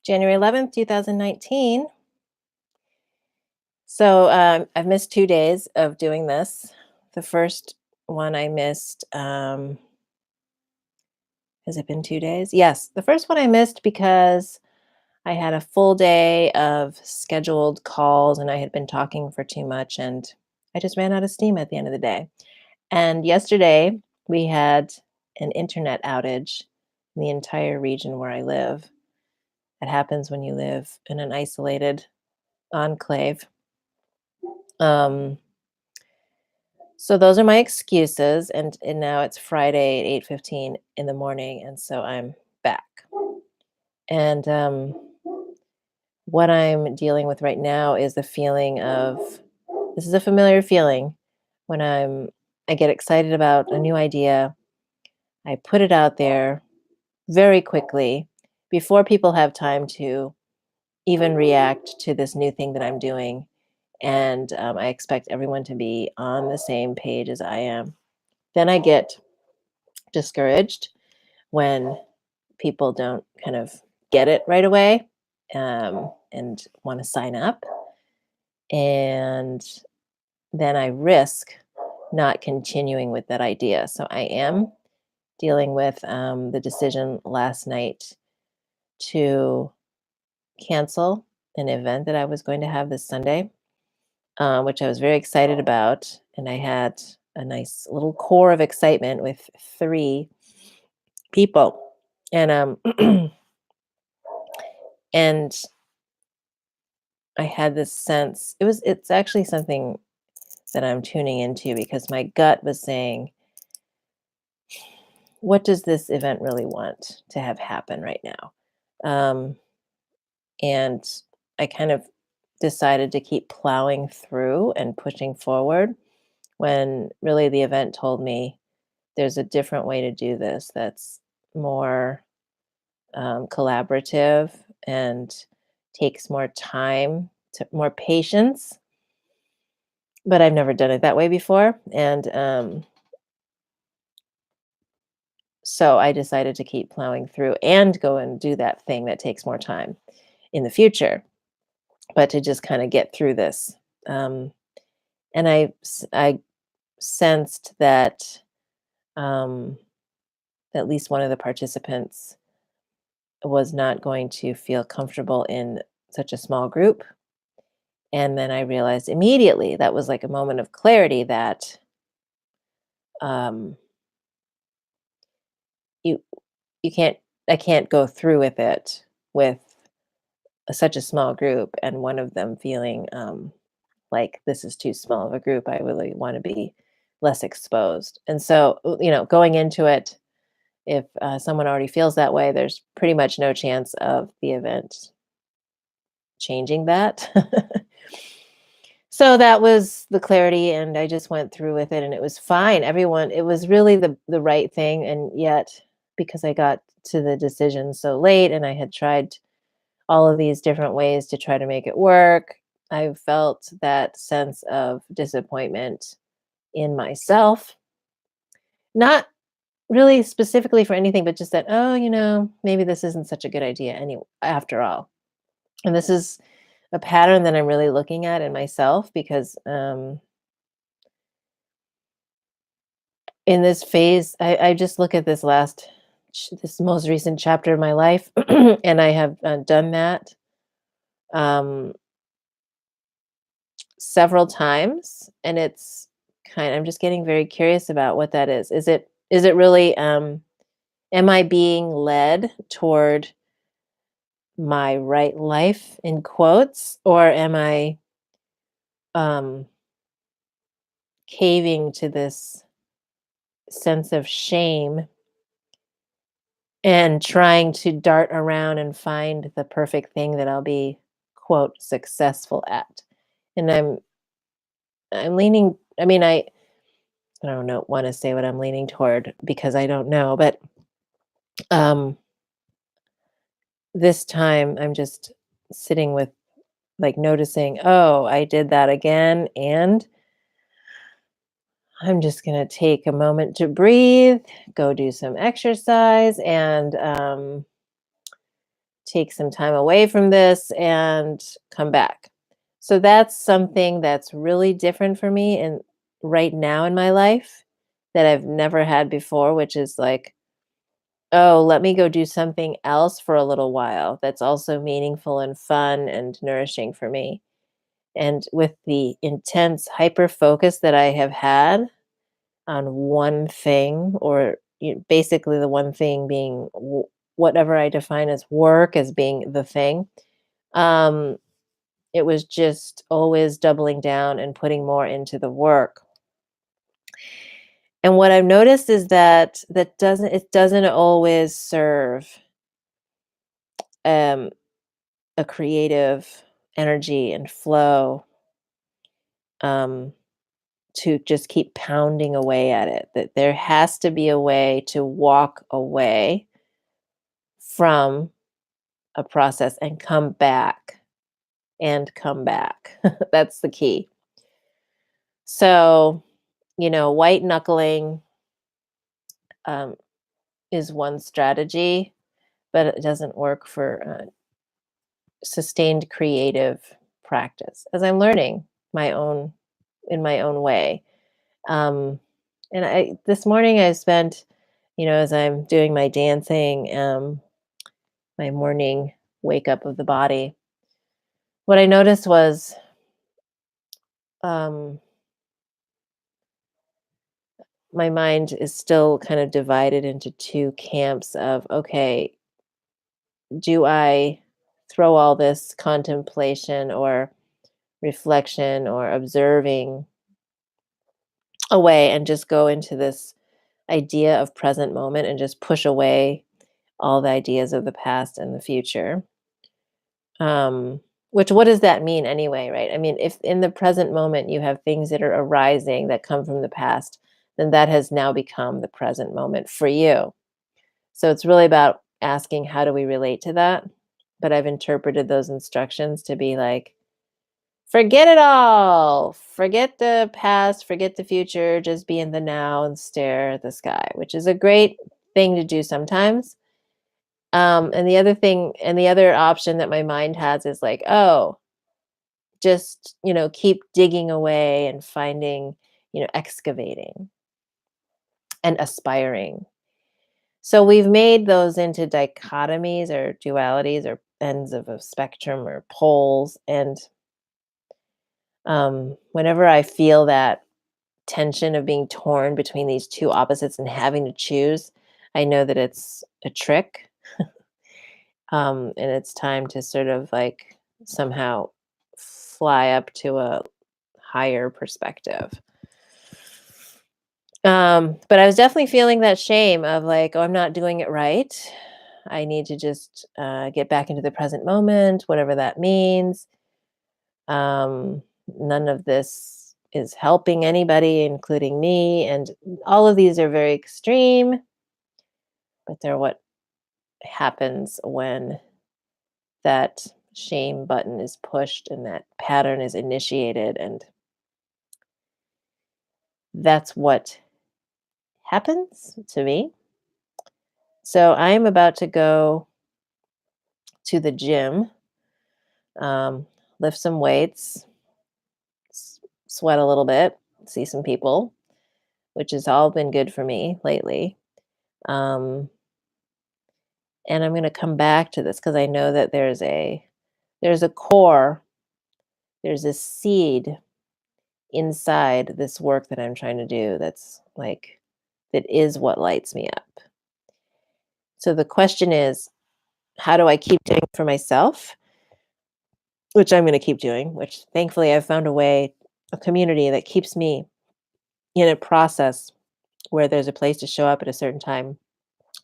January 11th, 2019. So I've missed 2 days of doing this. The first one I missed, has it been 2 days? Yes, the first one I missed because I had a full day of scheduled calls and I had been talking for too much and I just ran out of steam at the end of the day. And yesterday we had an internet outage in the entire region where I live. It happens when you live in an isolated enclave. Um, so those are my excuses, and now it's Friday at 8:15 in the morning, and so I'm back. And what I'm dealing with right now is the feeling of this is a familiar feeling when I get excited about a new idea. I put it out there very quickly before people have time to even react to this new thing that I'm doing. And I expect everyone to be on the same page as I am. Then I get discouraged when people don't kind of get it right away and want to sign up. And then I risk not continuing with that idea. So I am dealing with the decision last night to cancel an event that I was going to have this Sunday, which I was very excited about. And I had a nice little core of excitement with three people. And and I had this sense it's actually something that I'm tuning into because my gut was saying, what does this event really want to have happen right now? Um, and I kind of decided to keep plowing through and pushing forward when really the event told me there's a different way to do this that's more collaborative and takes more time, more patience. But I've never done it that way before, and so I decided to keep plowing through and go and do that thing that takes more time in the future, but to just kind of get through this. Um, and I sensed that um, at least one of the participants was not going to feel comfortable in such a small group. And then I realized immediately that was like a moment of clarity that um, you you can't I can't go through with it with such a small group and one of them feeling like this is too small of a group. I really want to be less exposed. And so, going into it, if someone already feels that way, there's pretty much no chance of the event changing that. So that was the clarity, and I just went through with it, and it was fine. It was really the right thing, and yet because I got to the decision so late, and I had tried all of these different ways to try to make it work, I felt that sense of disappointment in myself. Not really specifically for anything, but just that, oh, maybe this isn't such a good idea after all. And this is a pattern that I'm really looking at in myself because in this phase, I just look at this most recent chapter of my life, and I have done that um, several times, and I'm just getting very curious about what that is. Is it really am I being led toward my right life in quotes, or am I um caving to this sense of shame and trying to dart around and find the perfect thing that I'll be quote successful at? And I'm leaning, I don't know want to say what I'm leaning toward because I don't know, but um this time I'm just sitting with, like, noticing, oh, I did that again, and I'm just going to take a moment to breathe, go do some exercise, and take some time away from this and come back. So that's something that's really different for me and right now in my life that I've never had before, which is like, oh, let me go do something else for a little while that's also meaningful and fun and nourishing for me. And with the intense hyper focus that I have had on one thing, or basically the one thing being whatever I define as work as being the thing, um, it was just always doubling down and putting more into the work. And what I've noticed is that it doesn't always serve um, a creative energy and flow, um, to just keep pounding away at it. That there has to be a way to walk away from a process and come back and come back. That's the key. So, white knuckling um, is one strategy, but it doesn't work for sustained creative practice as I'm learning my own in my own way. Um, and this morning I spent, as I'm doing my dancing, my morning wake up of the body, what I noticed was um, my mind is still kind of divided into two camps of, okay, do I throw all this contemplation or reflection or observing away and just go into this idea of present moment and just push away all the ideas of the past and the future? Um, which what does that mean anyway, right? I mean, if in the present moment you have things that are arising that come from the past, then that has now become the present moment for you. So it's really about asking, how do we relate to that? But I've interpreted those instructions to be like, forget it all. Forget the past, forget the future, just be in the now and stare at the sky, which is a great thing to do sometimes. And the other option that my mind has is like, oh, just, keep digging away and finding, excavating and aspiring. So we've made those into dichotomies or dualities or ends of a spectrum or poles. And whenever I feel that tension of being torn between these two opposites and having to choose, I know that it's a trick. And it's time to sort of like somehow fly up to a higher perspective. But I was definitely feeling that shame of like, oh, I'm not doing it right. I need to just get back into the present moment, whatever that means. None of this is helping anybody, including me. And all of these are very extreme, but they're what happens when that shame button is pushed and that pattern is initiated. And that's what happens to me. So I'm about to go to the gym, um, lift some weights, sweat a little bit, see some people, which has all been good for me lately. Um, and I'm going to come back to this because I know that there's a core, there's a seed inside this work that I'm trying to do that's like that is what lights me up. So the question is, how do I keep doing it for myself? Which I'm going to keep doing, which thankfully I've found a community that keeps me in a process where there's a place to show up at a certain time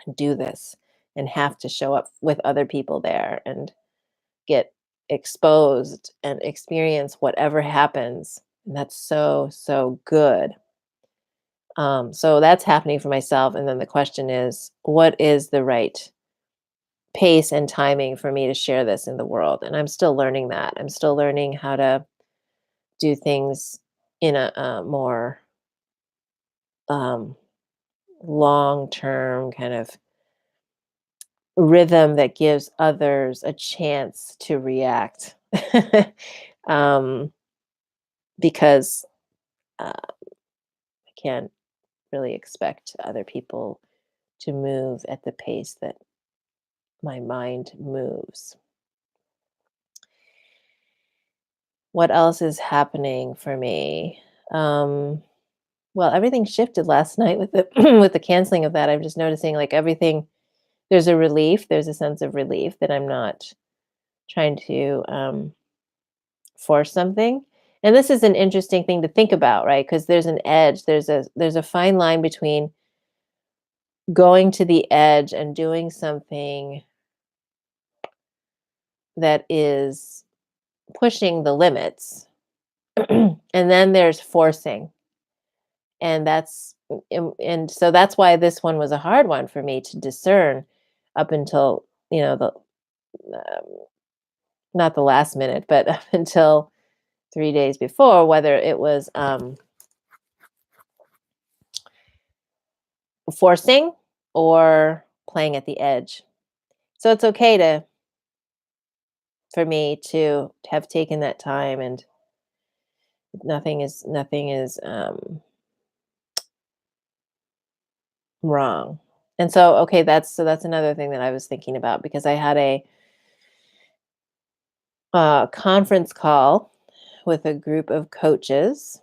and do this and have to show up with other people there and get exposed and experience whatever happens. And that's so, so good. So that's happening for myself. And then the question is, what is the right pace and timing for me to share this in the world? And I'm still learning that. I'm still learning how to do things in a more um, long term kind of rhythm that gives others a chance to react. um, because I can't really expect other people to move at the pace that my mind moves. What else is happening for me? Um, well, everything shifted last night with the with the canceling of that. I'm just noticing like everything there's a relief, there's a sense of relief that I'm not trying to force something. And this is an interesting thing to think about, right? Because there's an edge, there's a fine line between going to the edge and doing something that is pushing the limits. And then there's forcing. And and so that's why this one was a hard one for me to discern up until, the not the last minute, but up until 3 days before, whether it was forcing or playing at the edge. So it's okay to for me to have taken that time, and nothing is wrong. And so okay, that's another thing that I was thinking about because I had a conference call with a group of coaches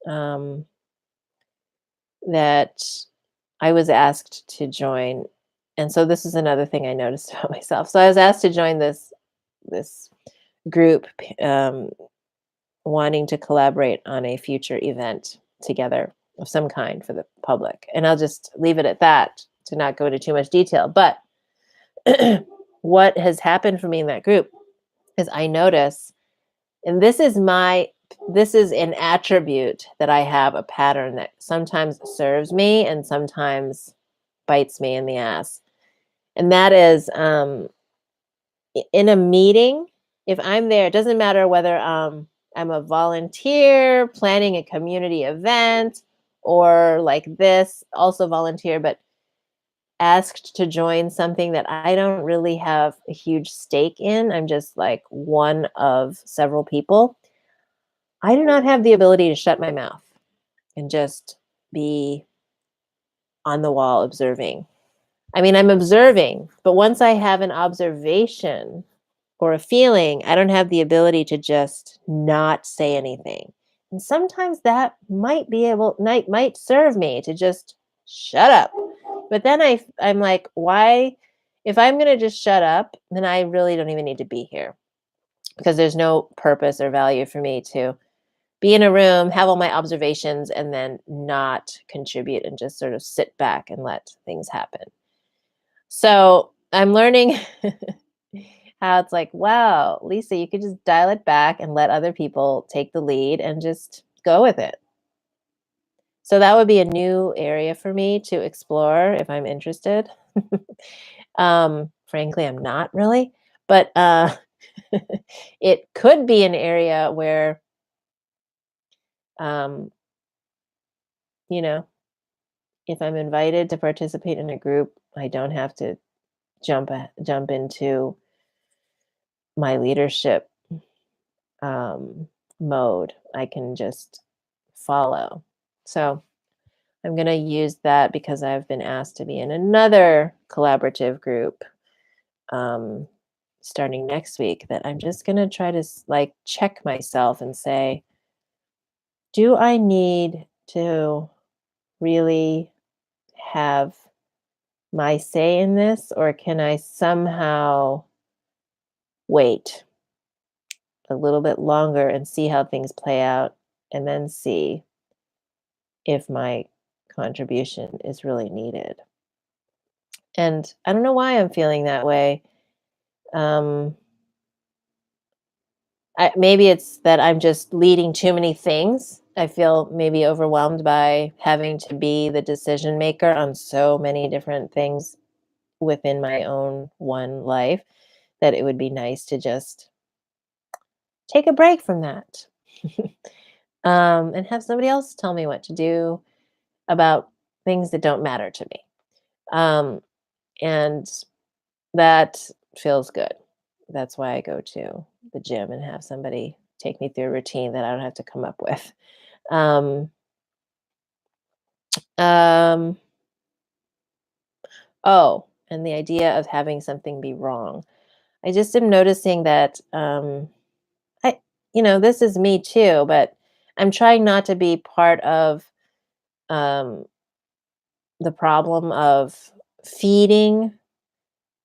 um, that I was asked to join. And so this is another thing I noticed about myself. So I was asked to join this group, wanting to collaborate on a future event together of some kind for the public. And I'll just leave it at that to not go into too much detail. But what has happened for me in that group is I notice, and this is an attribute that I have a pattern that sometimes serves me and sometimes bites me in the ass. And that is in a meeting, if I'm there, it doesn't matter whether I'm a volunteer planning a community event or like this, also volunteer, but asked to join something that I don't really have a huge stake in. I'm just like one of several people. I do not have the ability to shut my mouth and just be on the wall observing. I mean, I'm observing, but once I have an observation or a feeling, I don't have the ability to just not say anything. And sometimes that might serve me to just shut up. But then I'm like, why if I'm going to just shut up, then I really don't even need to be here because there's no purpose or value for me to be in a room, have all my observations and then not contribute and just sort of sit back and let things happen. So, I'm learning how it's like, wow, Lisa, you could just dial it back and let other people take the lead and just go with it. So that would be a new area for me to explore if I'm interested. Frankly, I'm not really, but it could be an area where, um, you know, if I'm invited to participate in a group, I don't have to jump into my leadership um, mode. I can just follow. So I'm going to use that because I've been asked to be in another collaborative group um, starting next week. That I'm just going to try to like check myself and say, do I need to really have my say in this, or can I somehow wait a little bit longer and see how things play out and then see if my contribution is really needed. And I don't know why I'm feeling that way. Um, maybe it's that I'm just leading too many things. I feel maybe overwhelmed by having to be the decision maker on so many different things within my own one life that it would be nice to just take a break from that and have somebody else tell me what to do about things that don't matter to me. Um, and that feels good. That's why I go to the gym and have somebody take me through a routine that I don't have to come up with. Um, um, oh, and the idea of having something be wrong. I just am noticing that I this is me too, but I'm trying not to be part of um the problem of feeding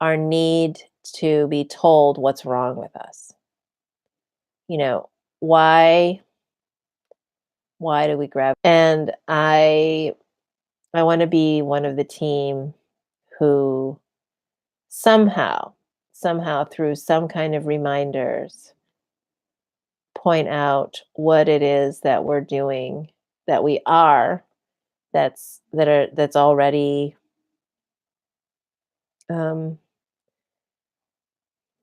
our need to be told what's wrong with us. You know, why do we grab, and I want to be one of the team who somehow through some kind of reminders point out what it is that we're doing, that we are, that's already um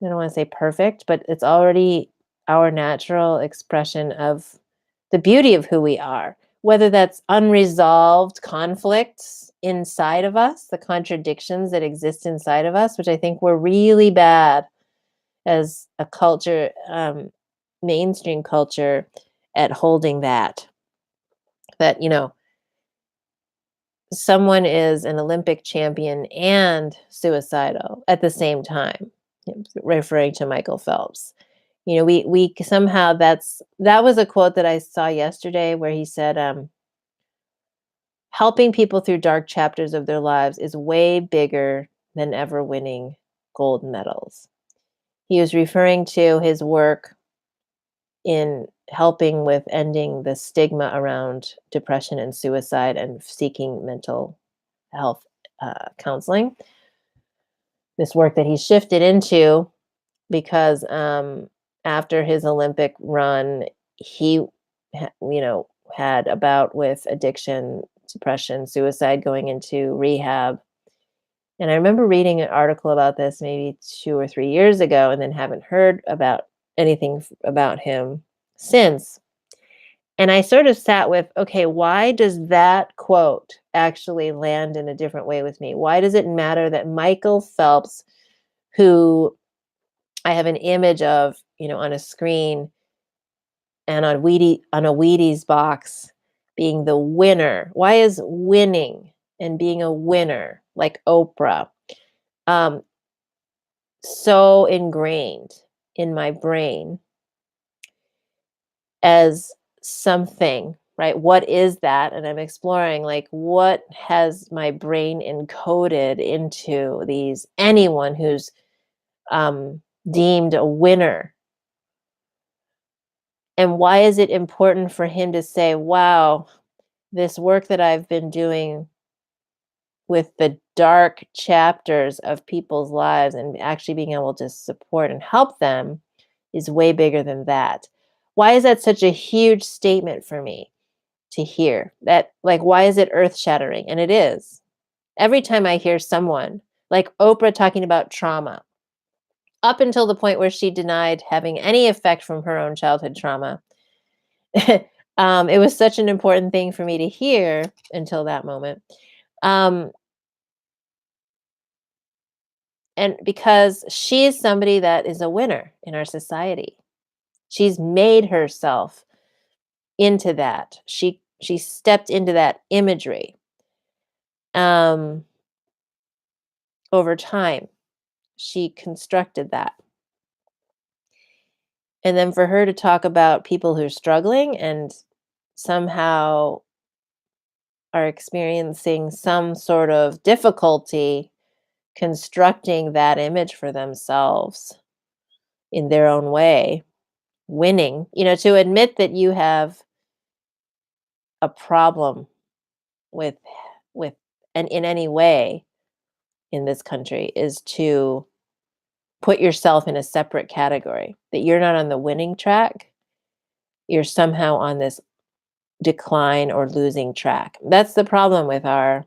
I don't want to say perfect, but it's already our natural expression of the beauty of who we are, whether that's unresolved conflicts inside of us, the contradictions that exist inside of us, which I think we're really bad as a culture, mainstream culture, at holding that someone is an Olympic champion and suicidal at the same time, referring to Michael Phelps. We somehow, that was a quote that I saw yesterday where he said, helping people through dark chapters of their lives is way bigger than ever winning gold medals. He was referring to his work in helping with ending the stigma around depression and suicide and seeking mental health counseling. This work that he shifted into because after his Olympic run, he, had a bout with addiction, depression, suicide, going into rehab. And I remember reading an article about this maybe 2 or 3 years ago, and then haven't heard about anything about him since. And I sort of sat with, okay, why does that quote actually land in a different way with me? Why does it matter that Michael Phelps, who I have an image of, on a screen and on a Wheaties box, being the winner? Why is winning and being a winner, like Oprah, um, so ingrained in my brain as something, right? What is that? And I'm exploring, like, what has my brain encoded into these anyone who's deemed a winner. And why is it important for him to say, wow, this work that I've been doing with the dark chapters of people's lives and actually being able to support and help them is way bigger than that? Why is that such a huge statement for me to hear? That, like, why is it earth shattering? And it is. Every time I hear someone like Oprah talking about trauma, up until the point where she denied having any effect from her own childhood trauma, it was such an important thing for me to hear until that moment. Um, and because she is somebody that is a winner in our society, she's made herself into that. She stepped into that imagery um, over time. She constructed that. And then for her to talk about people who are struggling and somehow are experiencing some sort of difficulty constructing that image for themselves in their own way, winning, to admit that you have a problem with with and in any way in this country is to put yourself in a separate category, that you're not on the winning track, you're somehow on this decline or losing track. That's the problem with our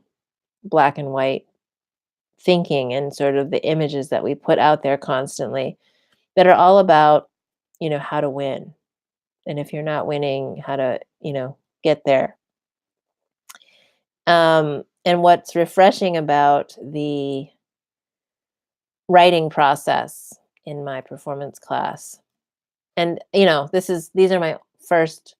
black and white thinking and sort of the images that we put out there constantly that are all about, how to win. And if you're not winning, how to, get there. And what's refreshing about writing process in my performance class. And, these are my first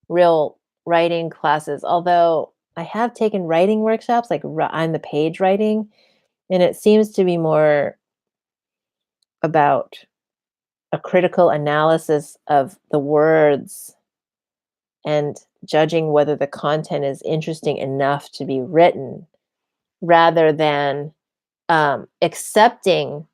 real writing classes, although I have taken writing workshops, like on the page writing, and it seems to be more about a critical analysis of the words and judging whether the content is interesting enough to be written rather than accepting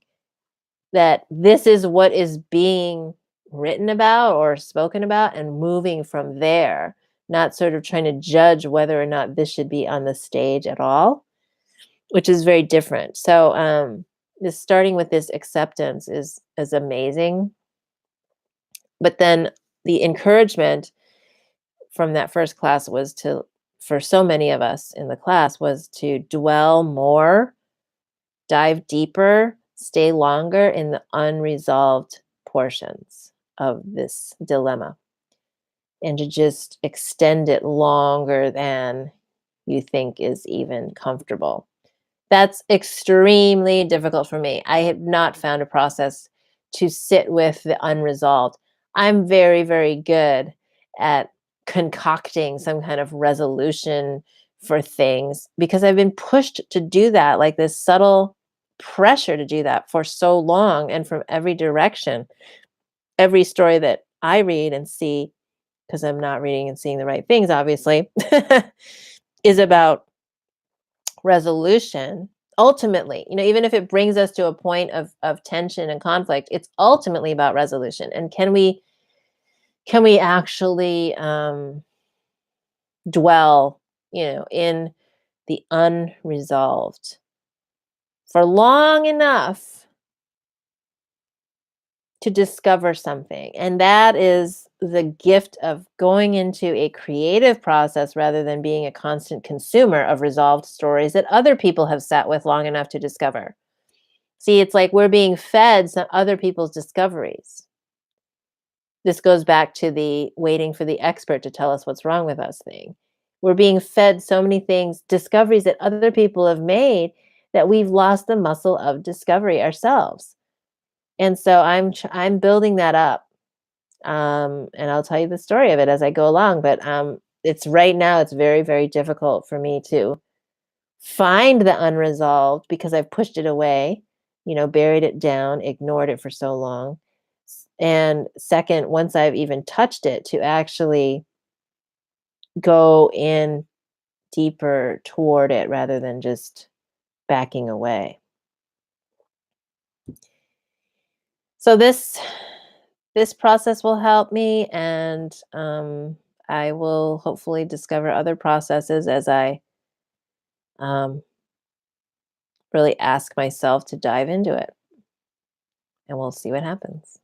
that this is what is being written about or spoken about and moving from there, not sort of trying to judge whether or not this should be on the stage at all, which is very different. So this starting with this acceptance is amazing. But then the encouragement from that first class was to for so many of us in the class was to dwell more, dive deeper, stay longer in the unresolved portions of this dilemma and to just extend it longer than you think is even comfortable. That's extremely difficult for me. I have not found a process to sit with the unresolved. I'm very, very good at concocting some kind of resolution for things because I've been pushed to do that, like this subtle pressure to do that for so long and from every direction. Every story that I read and see, because I'm not reading and seeing the right things, obviously, is about resolution ultimately, even if it brings us to a point of tension and conflict, it's ultimately about resolution. And can we actually dwell in the unresolved for long enough to discover something? And that is the gift of going into a creative process rather than being a constant consumer of resolved stories that other people have sat with long enough to discover. See, it's like we're being fed some other people's discoveries. This goes back to the waiting for the expert to tell us what's wrong with us thing. We're being fed so many things, discoveries that other people have made, that we've lost the muscle of discovery ourselves. And so I'm building that up. And I'll tell you the story of it as I go along. But it's right now it's very, very difficult for me to find the unresolved because I've pushed it away, buried it down, ignored it for so long. And second, once I've even touched it, to actually go in deeper toward it rather than just backing away. So this process will help me, and I will hopefully discover other processes as I um, really ask myself to dive into it, and we'll see what happens.